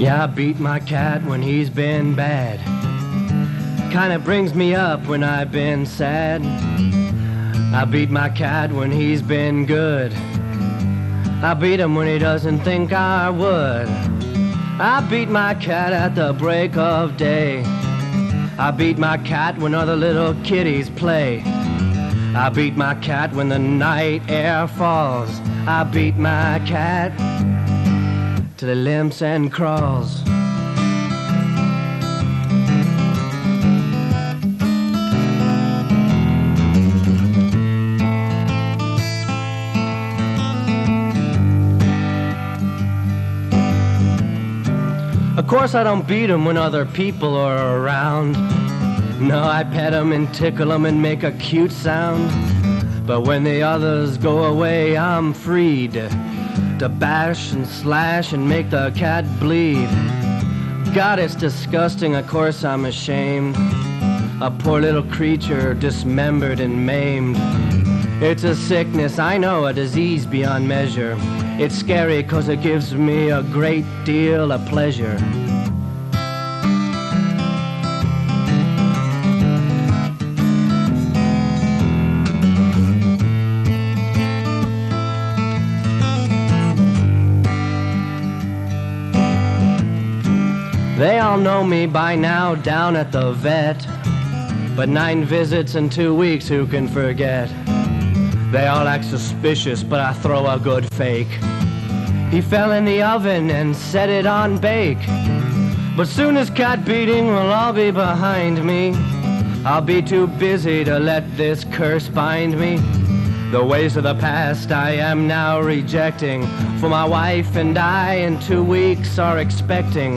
Yeah, I beat my cat when he's been bad. Kinda brings me up when I've been sad. I beat my cat when he's been good. I beat him when he doesn't think I would. I beat my cat at the break of day. I beat my cat when other little kitties play. I beat my cat when the night air falls. I beat my cat till he limps and crawls. Of course I don't beat him when other people are around. No, I pet him and tickle him and make a cute sound. But when the others go away, I'm freed to bash and slash and make the cat bleed. God, it's disgusting, of course I'm ashamed. A poor little creature dismembered and maimed. It's a sickness, I know, a disease beyond measure. It's scary 'cause it gives me a great deal of pleasure. They all know me by now down at the vet, but 9 visits in 2 weeks, who can forget? They all act suspicious, but I throw a good fake. He fell in the oven and set it on bake. But soon as cat beating will all be behind me, I'll be too busy to let this curse bind me. The ways of the past I am now rejecting, for my wife and I in 2 weeks are expecting.